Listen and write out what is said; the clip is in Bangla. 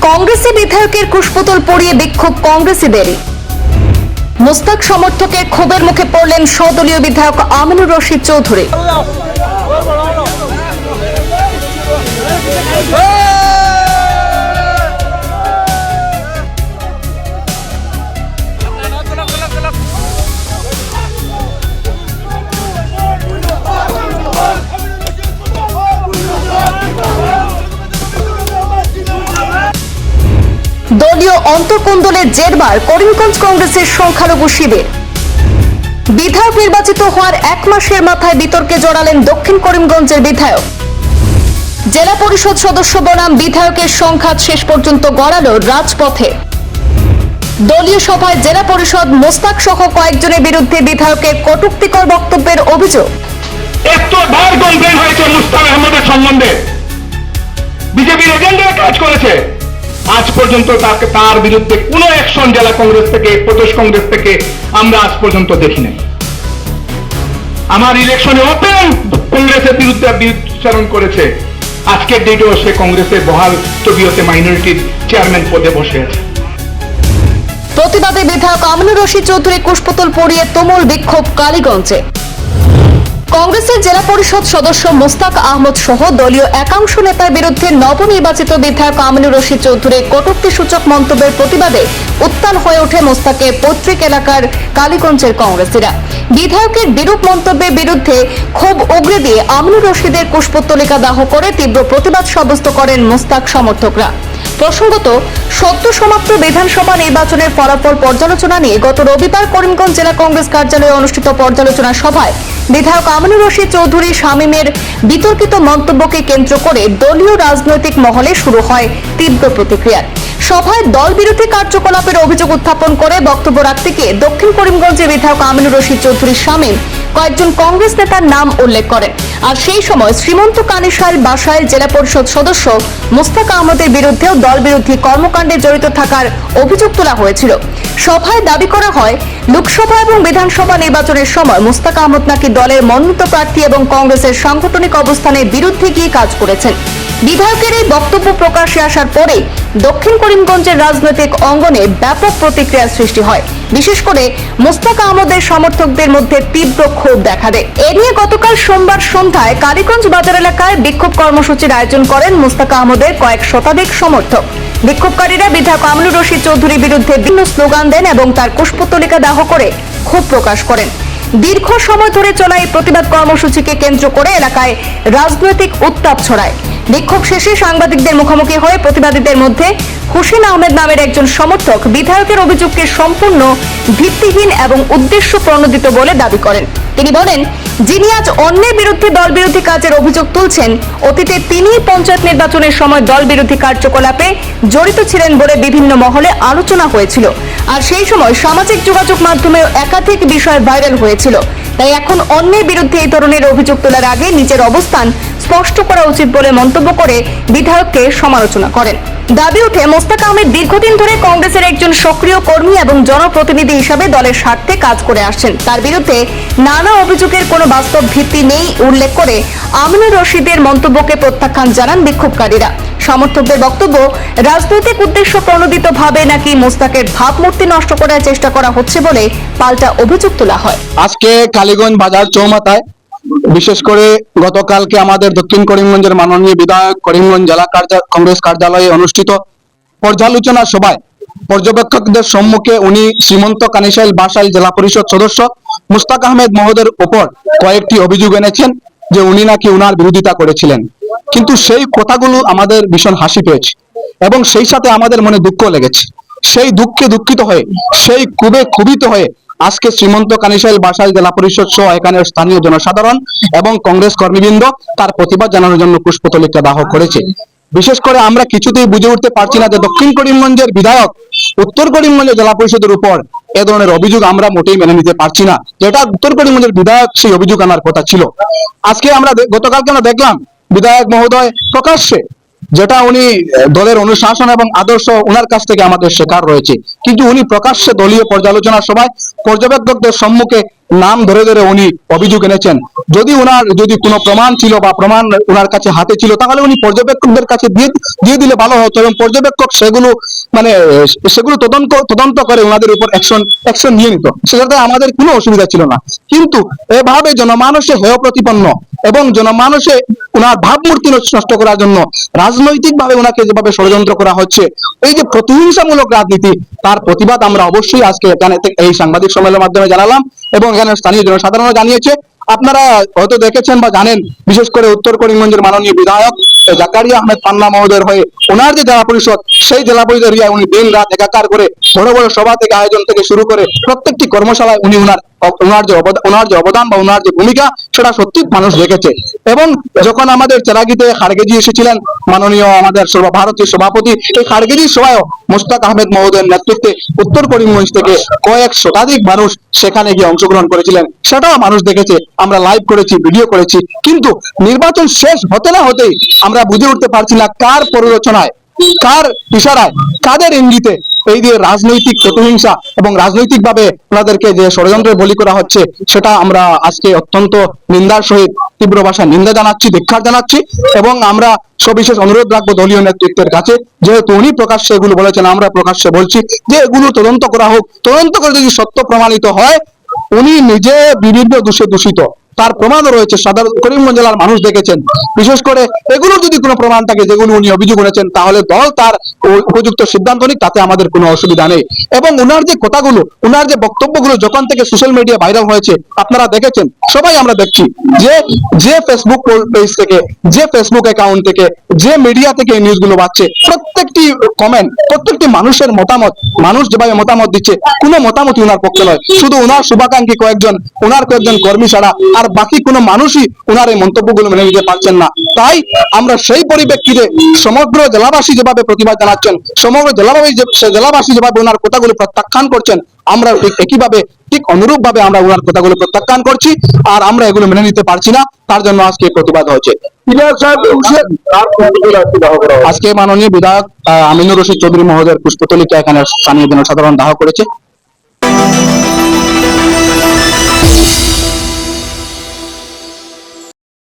কংগ্রেসি বিধায়কের কুশপুতল পড়িয়ে বিক্ষোভ কংগ্রেসীদেরই। মোস্তাক সমর্থকের ক্ষোভের মুখে পড়লেন সদলীয় বিধায়ক আমিনুর রশিদ চৌধুরী। দলীয় অন্তর্কোন্দলের জেরবার করিমগঞ্জ কংগ্রেসের সংখ্যালঘু শিবির। বিধায়ক নির্বাচিত হওয়ার এক মাসের মাথায় বিতর্কে জড়ালেন দক্ষিণ করিমগঞ্জের বিধায়ক। জেলা পরিষদ সদস্য বনাম বিধায়কের সংঘাত শেষ পর্যন্ত গড়ালো রাজপথে। দলীয় সভায় জেলা পরিষদ মোস্তাক সহ কয়েকজনের বিরুদ্ধে বিধায়কের কটূক্তিকর বক্তব্যের অভিযোগ। এতবার কমপ্লেন হয়েছে মুস্তাক আহমদের সম্বন্ধে, বিজেপির এজেন্ডা কাজ করেছে, আজ পর্যন্ত তার বিরুদ্ধে কোনো অ্যাকশন জেলা কংগ্রেস থেকে, প্রদেশ কংগ্রেস থেকে আমরা আজ পর্যন্ত দেখি নাই। আমার ইলেকশনে ওপেন কংগ্রেসের বিরুদ্ধে বিচারণ করেছে, আজকের ডেটেও সে কংগ্রেসের বহাল তবিয়তে মাইনরিটির চেয়ারম্যান পদে বসে আছে। প্রতিবাদে বিধায়ক আমিনুর রশিদ চৌধুরী কুশপুতল পড়িয়ে তুমুল বিক্ষোভ কালীগঞ্জে। কংগ্রেসের জেলা পরিষদ সদস্য মোস্তাক আহমদ সহ দলীয় একাংশ নেতার বিরুদ্ধে নবনির্বাচিত বিধায়ক আমিনুর রশিদ চৌধুরীর কটূক্তিসূচক মন্তব্যের প্রতিবাদে উত্তাল হয়ে ওঠে মোস্তাকের পৈতৃক এলাকার কালীগঞ্জের কংগ্রেসীরা। বিধায়কের বিরূপ মন্তব্যের বিরুদ্ধে ক্ষোভ উগরে দিয়ে আমিনুর রশিদের কুশপুত্তলিকা দাহ করে তীব্র প্রতিবাদ সাব্যস্ত করেন মোস্তাক সমর্থকরা। প্রসঙ্গত, সদ্য সমাপ্ত বিধানসভা নির্বাচনের ফলাফল পর্যালোচনা নিয়ে গত রবিবার করিমগঞ্জ জেলা কংগ্রেস কার্যালয়ে অনুষ্ঠিত পর্যালোচনা সভায় বিধায়ক আমিনুর রশিদ চৌধুরী শামীমের বিতর্কিত মন্তব্যকে কেন্দ্র করে দলীয় রাজনৈতিক মহলে শুরু হয় তীব্র প্রতিক্রিয়া। সভায় দল বিরোধী কার্যকলাপের অভিযোগ উত্থাপন করে বক্তব্য রাখতে গিয়ে দক্ষিণ করিমগঞ্জের বিধায়ক আমিনুর রশিদ চৌধুরী শামীম কয়েকজন কংগ্রেস নেতার নাম উল্লেখ করেন। আর সেই সময় শ্রীমন্ত কানিশাইল বাসাইল জেলা পরিষদ সদস্য মোস্তাক আহমদের বিরুদ্ধেও দল বিরোধী কর্মকাণ্ডে জড়িত থাকার অভিযোগ তোলা হয়েছিল। সভায় দাবি করা হয়, লোকসভা এবং বিধানসভা নির্বাচনের সময় মোস্তাক আহমদ নাকি দলের মনোনীত প্রার্থী এবং কংগ্রেসের সাংগঠনিক অবস্থানের বিরুদ্ধে গিয়ে কাজ করেছেন। বিধায়কের এই বক্তব্য প্রকাশ্যে আসার পরে দক্ষিণ করিমগঞ্জের রাজনৈতিক অঙ্গনে ব্যাপক প্রতিক্রিয়ার সৃষ্টি হয়। বিশেষ করে মোস্তাক আহমদের সমর্থকদের মধ্যে তীব্র ক্ষোভ দেখা দেয়। এ নিয়ে গতকাল সোমবার সন্ধ্যায় কালীগঞ্জ বাজার এলাকায় বিক্ষোভ কর্মসূচির আয়োজন করেন মোস্তাক আহমদের কয়েক শতাধিক সমর্থক। বিক্ষোভকারীরা বিধায়ক আমিনুর রশিদ চৌধুরীর বিরুদ্ধে বিভিন্ন স্লোগান দেন এবং তার কুশপুত্তলিকা দাহ করে ক্ষোভ প্রকাশ করেন। দীর্ঘ সময় ধরে চলা এই প্রতিবাদ কর্মসূচিকে কেন্দ্র করে এলাকায় রাজনৈতিক উত্তাপ ছড়ায়। বিক্ষোভ শেষে সাংবাদিকদের মুখোমুখি হয়ে প্রতিবাদীদের মধ্যে হুসেন আহমেদ নামের একজন সমর্থক বিধায়কের অভিযোগকে সম্পূর্ণ ভিত্তিহীন এবং উদ্দেশ্য প্রণোদিত বলে দাবি করেন। তিনি বলেন, যিনি আজ অন্যের বিরুদ্ধে দল বিরোধী কাজের অভিযোগ তুলছেন, অতীতে তিনি পঞ্চায়েত নির্বাচনের সময় দল বিরোধী কার্যকলাপে জড়িত ছিলেন বলে বিভিন্ন মহলে আলোচনা হয়েছিল। আর সেই সময় সামাজিক যোগাযোগ মাধ্যমেও একাধিক বিষয় ভাইরাল হয়েছিল। তাই এখন অন্যের বিরুদ্ধে এই ধরনের অভিযোগ তোলার আগে নিজের অবস্থান স্পষ্ট করা উচিত বলে মন্তব্য করে বিধায়ককে সমালোচনা করেন। দাবি ওঠে, মোস্তাক আহমেদ দীর্ঘদিন ধরে কংগ্রেসের একজন সক্রিয় কর্মী এবং জনপ্রতিনিধি হিসাবে দলের স্বার্থে কাজ করে আসছেন। তার বিরুদ্ধে নানা অভিযোগের কোনো বাস্তব ভিত্তি নেই উল্লেখ করে আমিনুর রশিদের মন্তব্যকে প্রত্যাখ্যান জানান বিক্ষোভকারীরা। সমর্থকদের বক্তব্য, রাজনৈতিক উদ্দেশ্য প্রণোদিত ভাবে নাকি মোস্তাকের ভাবমূর্তি নষ্ট করার চেষ্টা করা হচ্ছে বলে পাল্টা অভিযোগ তোলা হয়। আজকে কালীগঞ্জ বাজার চৌমাথায়, বিশেষ করে গতকালকে আমাদের দক্ষিণ করিমগঞ্জের মাননীয় বিধায়ক করিমগঞ্জ জেলা কংগ্রেস কার্যালয়ে অনুষ্ঠিত পর্যালোচনা সভায় পর্যবেক্ষকদের সম্মুখে উনি শ্রীমন্ত কানিশাইল বাসাইল জেলা পরিষদ সদস্য মোস্তাক আহমেদ মহোদয়ের উপর কয়েকটি অভিযোগ এনেছেন যে উনি নাকি উনার বিরোধিতা করেছিলেন। কিন্তু সেই কথাগুলো আমাদের ভীষণ হাসি পেয়েছে এবং সেই সাথে আমাদের মনে দুঃখ লেগেছে। সেই দুঃখে দুঃখিত হয়ে, সেই ক্ষোভে ক্ষোভিত হয়ে আজকে শ্রীমন্ত কানিশাইল বাসাইল জেলা পরিষদ সহ এখানের স্থানীয় জনসাধারণ এবং কংগ্রেস কর্মীবৃন্দ তার প্রতিবাদ জানানোর জন্য পুষ্পতলিকা দাহ করেছে। বিশেষ করে আমরা কিছুতেই বুঝে উঠতে পারছি না যে দক্ষিণ করিমগঞ্জের বিধায়ক উত্তর করিমগঞ্জের জেলা পরিষদের উপর এ ধরনের অভিযোগ আমরা মোটেই মেনে নিতে পারছি না। যেটা উত্তর করিমগঞ্জের বিধায়ক সেই অভিযোগ আনার কথা ছিল। আজকে আমরা গতকালকে আমরা দেখলাম বিধায়ক মহোদয় প্রকাশ্যে যেটা উনি দলের অনুশাসন এবং আদর্শ ওনার কাছ থেকে আমাদের শেখার রয়েছে, কিন্তু উনি প্রকাশ্যে দলীয় পর্যালোচনা সভায় পর্যবেক্ষকদের সম্মুখে নাম ধরে ধরে উনি অভিযোগ এনেছেন। যদি কোনো প্রমাণ ছিল বা প্রমাণ ওনার কাছে হাতে ছিল, তাহলে উনি পর্যবেক্ষকদের কাছে দিয়ে দিলে ভালো হতো এবং পর্যবেক্ষক সেগুলো তদন্ত করে ওনাদের উপর অ্যাকশন নিয়ে নিত, সেটাতে আমাদের কোনো অসুবিধা ছিল না। কিন্তু এভাবে জনমানসে হেয় প্রতিপন্ন এবং জনমানসে ওনার ভাবমূর্তি নষ্ট করার জন্য রাজনৈতিক ভাবে ওনাকে যেভাবে ষড়যন্ত্র করা হচ্ছে, এই যে প্রতিহিংসামূলক রাজনীতি, তার প্রতিবাদ আমরা অবশ্যই আজকে এখানে এই সাংবাদিক সম্মেলনের মাধ্যমে জানালাম এবং এখানে স্থানীয় জনসাধারণ জানিয়েছে। আপনারা হয়তো দেখেছেন বা জানেন, বিশেষ করে উত্তর করিমগঞ্জের মাননীয় বিধায়ক জাকারিয়া আহমেদ পান্না মহোদয়ের হয়ে ওনার যে জেলা পরিষদ, সেই জেলা পরিষদ এরিয়ায় উনি দিন রাত একাকার করে বড় বড় সভা থেকে আয়োজন থেকে শুরু করে প্রত্যেকটি কর্মশালায় উনি ওনার যে অবদান বা ওনার যে ভূমিকা, সেটা সত্যি মানুষ দেখেছে। এবং যখন আমাদের চেরাগিতে খাড়গেজি এসেছিলেন মাননীয় আমাদের সর্বভারতীয় সভাপতি, এই খাড়গেজি সভায়ও মুশতাক আহমেদ মহোদয়ের নেতৃত্বে উত্তর করিমগঞ্জ থেকে কয়েক শতাধিক মানুষ সেখানে গিয়ে অংশগ্রহণ করেছিলেন, সেটাও মানুষ দেখেছে। আমরা লাইভ করেছি, ভিডিও করেছি, কিন্তু নির্বাচন শেষ হতে না হতেই আমরা বুঝে উঠতে পারছি না কার প্ররোচনায়, কার ইশারায়, কাদের ইঙ্গিতে এই যে রাজনৈতিক প্রতিহিংসা এবং রাজনৈতিক ভাবে ওনাদেরকে যে ষড়যন্ত্রের বলি করা হচ্ছে, সেটা আমরা আজকে অত্যন্ত নিন্দার সহিত তীব্র ভাষায় নিন্দা জানাচ্ছি, ধিক্কার জানাচ্ছি। এবং আমরা সবিশেষ অনুরোধ রাখবো দলীয় নেতৃত্বের কাছে, যেহেতু উনি প্রকাশ্যে এগুলো বলেছেন, আমরা প্রকাশ্যে বলছি যে এগুলো তদন্ত করা হোক। তদন্ত করে যদি সত্য প্রমাণিত হয় উনি নিজে বিভিন্ন দূষিত, তার প্রমাণও রয়েছে, সাধারণ করিমগঞ্জ জেলার মানুষ দেখেছেন। বিশেষ করে এগুলোর যদি কোনো প্রমাণ থাকে যেগুলো উনি অভিযোগ করেছেন, তাহলে দল তার উপযুক্ত সিদ্ধান্ত নিক, তাতে আমাদের কোনো অসুবিধা নেই। এবং ওনার যে কথাগুলো, ওনার যে বক্তব্যগুলো যখন থেকে সোশ্যাল মিডিয়া ভাইরাল হয়েছে, আপনারা দেখেছেন, সবাই আমরা দেখছি যে ফেসবুক পেজ থেকে, যে ফেসবুক অ্যাকাউন্ট থেকে, যে মিডিয়া থেকে এই নিউজগুলো পাচ্ছে, প্রত্যেকটি কমেন্ট, প্রত্যেকটি মানুষের মতামত, মানুষ যেভাবে মতামত দিচ্ছে, কোনো মতামতই ওনার পক্ষে নয়। শুধু ওনার শুভাকাঙ্ক্ষী কয়েকজন কর্মী ছাড়া আর বাকি কোনো মানুষই ওনার এই মন্তব্যগুলো মেনে নিতে পারছেন না। তাই আমরা সেই পরিপ্রেক্ষিতে সমগ্র জেলাবাসী যেভাবে প্রতিবাদ জানাচ্ছেন, সমগ্র জেলাবাসী যেভাবে ওনার কথাগুলো প্রত্যাখ্যান করছেন, আমরা ঠিক অনুরূপ ভাবে আমরা ওনার কথাগুলো প্রত্যাখ্যান করছি। আর আমরা এগুলো মেনে নিতে পারছি না, তার জন্য আজকে প্রতিবাদ হয়েছে। আজকে মাননীয় বিধায়ক আমিনুর রশিদ চৌধুরী মহোদয়ের পুষ্পতলিকা এখানে স্থানীয় জনসাধারণ দাহ করেছে।